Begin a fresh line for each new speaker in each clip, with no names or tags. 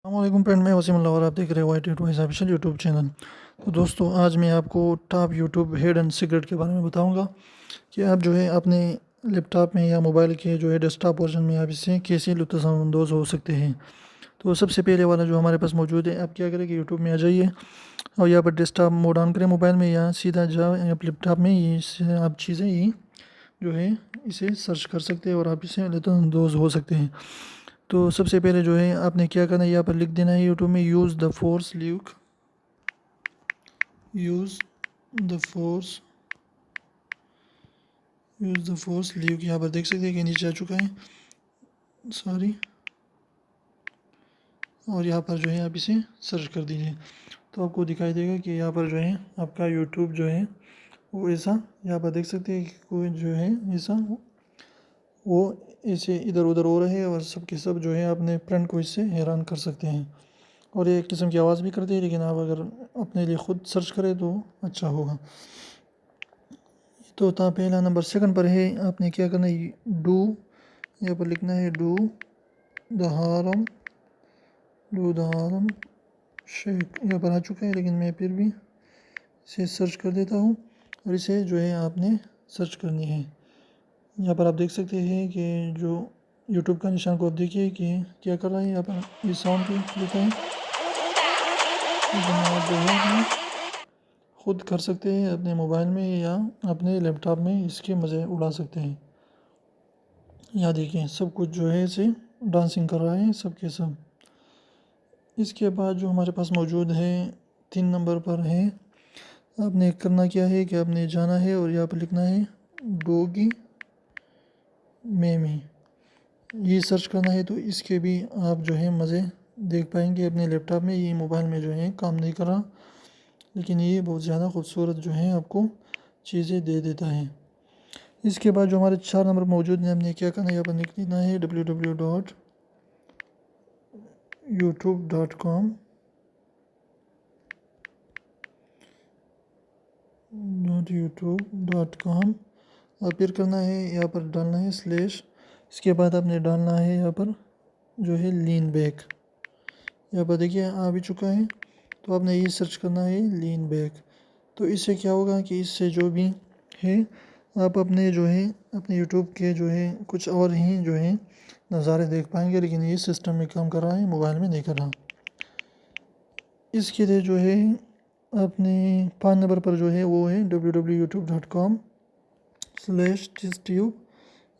السلام علیکم فرینڈ، میں وسیم اللہ اور آپ دیکھ رہے ہیں YT2 آفیشیل یوٹیوب چینل۔ تو دوستو، آج میں آپ کو ٹاپ یوٹیوب ہڈن سیکرٹ کے بارے میں بتاؤں گا کہ آپ جو ہے اپنے لیپ ٹاپ میں یا موبائل کے جو ہے ڈیسک ٹاپ ورژن میں آپ اس سے کیسے لطف اندوز ہو سکتے ہیں۔ تو سب سے پہلے والا جو ہمارے پاس موجود ہے، آپ کیا کریں کہ یوٹیوب میں آ جائیے اور یہاں پر ڈیسک ٹاپ موڈ آن کریں موبائل میں، یا سیدھا جائیں لیپ ٹاپ میں، یہ آپ چیزیں یہ جو ہے اسے سرچ کر سکتے ہیں اور آپ اسے لطف اندوز ہو سکتے ہیں۔ تو سب سے پہلے جو ہے آپ نے کیا کرنا ہے، یہاں پر لکھ دینا ہے یوٹیوب میں use the force Luke, use the force Luke, یہاں پر دیکھ سکتے ہیں کہ نیچے آ چکا ہے، سوری، اور یہاں پر جو ہے آپ اسے سرچ کر دیجیے تو آپ کو دکھائی دے گا کہ یہاں پر جو ہے آپ کا یوٹیوب جو ہے وہ ایسا، یہاں پر دیکھ سکتے ہیں کہ کوئی جو ہے ایسا وہ ایسے ادھر ادھر ہو رہے ہیں، اور سب کے سب جو ہے اپنے فرینڈ کو اس سے حیران کر سکتے ہیں، اور یہ ایک قسم کی آواز بھی کرتی ہے، لیکن آپ اگر اپنے لیے خود سرچ کریں تو اچھا ہوگا۔ تو پہلا نمبر سیکنڈ پر ہے، آپ نے کیا کرنا ہے، یہاں پر لکھنا ہے ڈو دا ہارم شیک، یہاں پر آ چکا ہے، لیکن میں پھر بھی اسے سرچ کر دیتا ہوں، اور اسے جو ہے آپ نے سرچ کرنی ہے۔ یہاں پر آپ دیکھ سکتے ہیں کہ جو یوٹیوب کا نشان کو آپ دیکھیے کہ کیا کر رہا ہے، یہاں پر یہ ساؤنڈ پہ لکھا ہے، لیکن آپ جو ہے خود کر سکتے ہیں اپنے موبائل میں یا اپنے لیپ ٹاپ میں، اس کے مزے اڑا سکتے ہیں۔ یہاں دیکھیں سب کچھ جو ہے اسے ڈانسنگ کر رہا ہے، سب کے سب۔ اس کے بعد جو ہمارے پاس موجود ہے 3 نمبر پر ہے، آپ نے کرنا کیا ہے کہ آپ نے جانا ہے اور یہاں پر لکھنا ہے ڈوگی میمی، یہ سرچ کرنا ہے، تو اس کے بھی آپ جو ہے مزے دیکھ پائیں گے اپنے لیپ ٹاپ میں۔ یہ موبائل میں جو ہے کام نہیں کر رہا، لیکن یہ بہت زیادہ خوبصورت جو ہے آپ کو چیزیں دے دیتا ہے۔ اس کے بعد جو ہمارے 4 نمبر موجود ہیں، ہم نے کیا کرنا ہے، یہاں پر لکھنا ہے www.youtube.com، اور پھر کرنا ہے، یہاں پر ڈالنا ہے سلیش، اس کے بعد آپ نے ڈالنا ہے یہاں پر جو ہے لین بیک، یہاں پر دیکھیے آ بھی چکا ہے، تو آپ نے یہ سرچ کرنا ہے لین بیک۔ تو اس سے کیا ہوگا کہ اس سے جو بھی ہے آپ اپنے جو ہے اپنے یوٹیوب کے جو ہے کچھ اور ہی جو ہے نظارے دیکھ پائیں گے، لیکن یہ سسٹم میں کام کر رہا ہے، موبائل میں نہیں کر رہا۔ اس کے لیے جو ہے اپنے 5 نمبر پر جو ہے وہ ہے www.youtube.com/testube،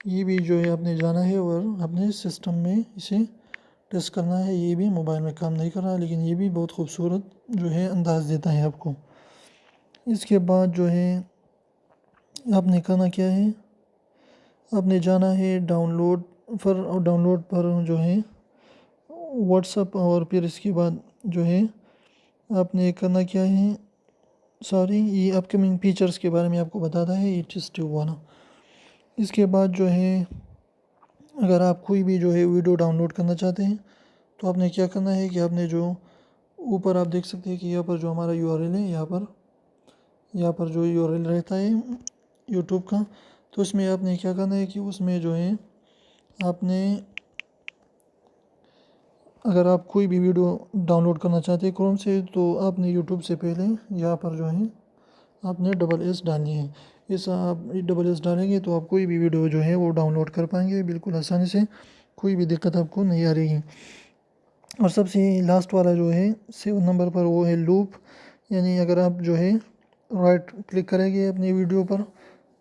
یہ بھی جو ہے آپ نے جانا ہے اور اپنے سسٹم میں اسے ٹیسٹ کرنا ہے۔ یہ بھی موبائل میں کام نہیں کر رہا، لیکن یہ بھی بہت خوبصورت جو ہے انداز دیتا ہے آپ کو۔ اس کے بعد جو ہے آپ نے کرنا کیا ہے، آپ نے جانا ہے ڈاؤن لوڈ پر جو ہے واٹس ایپ، اور پھر اس کے بعد جو ہے آپ نے کرنا کیا ہے، یہ اپ کمنگ فیچرز کے بارے میں آپ کو بتاتا ہے یہ ٹیسٹیوب والا۔ اس کے بعد جو ہے اگر آپ کوئی بھی جو ہے ویڈیو ڈاؤن لوڈ کرنا چاہتے ہیں، تو آپ نے کیا کرنا ہے کہ آپ نے جو اوپر آپ دیکھ سکتے ہیں کہ یہاں پر جو ہمارا URL ہے، یہاں پر جو URL رہتا ہے یوٹیوب کا، تو اس میں آپ نے کیا کرنا ہے کہ اس میں جو ہے آپ نے اگر آپ کوئی بھی ویڈیو ڈاؤن لوڈ کرنا چاہتے ہیں کروم سے، تو آپ نے یوٹیوب سے پہلے یہاں پر جو ہے آپ نے SS ڈالنی ہے۔ ایسا آپ SS ڈالیں گے تو آپ کوئی بھی ویڈیو جو ہے وہ ڈاؤن لوڈ کر پائیں گے بالکل آسانی سے، کوئی بھی دقت آپ کو نہیں آ رہی ہے۔ اور سب سے لاسٹ والا جو ہے 7 نمبر پر وہ ہے لوپ، یعنی اگر آپ جو ہے رائٹ کلک کریں گے اپنی ویڈیو پر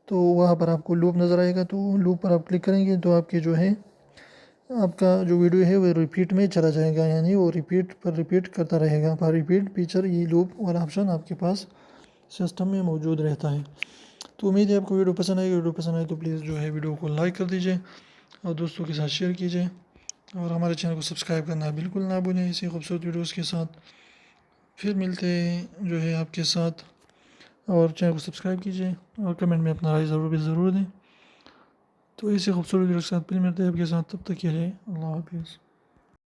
تو وہاں پر آپ کو لوپ نظر آئے گا، تو لوپ پر آپ کلک کریں گے تو آپ کے جو ہے آپ کا جو ویڈیو ہے وہ ریپیٹ میں چلا جائے گا، یعنی وہ ریپیٹ کرتا رہے گا، ریپیٹ فیچر، یہ لوپ والا آپشن آپ کے پاس سسٹم میں موجود رہتا ہے۔ تو امید ہے آپ کو ویڈیو پسند آئے تو پلیز جو ہے ویڈیو کو لائک کر دیجیے اور دوستوں کے ساتھ شیئر کیجیے، اور ہمارے چینل کو سبسکرائب کرنا بالکل نہ بھولیں اسی خوبصورت ویڈیوز کے ساتھ۔ پھر ملتے ہیں جو ہے آپ کے ساتھ، اور چینل کو سبسکرائب کیجیے اور کمنٹ میں اپنا رائے ضرور دیں۔ تو اسی خوبصورت ویڈیو کے ساتھ پھر ملتے ہیں آپ کے ساتھ، تب تک کے لیے اللہ حافظ۔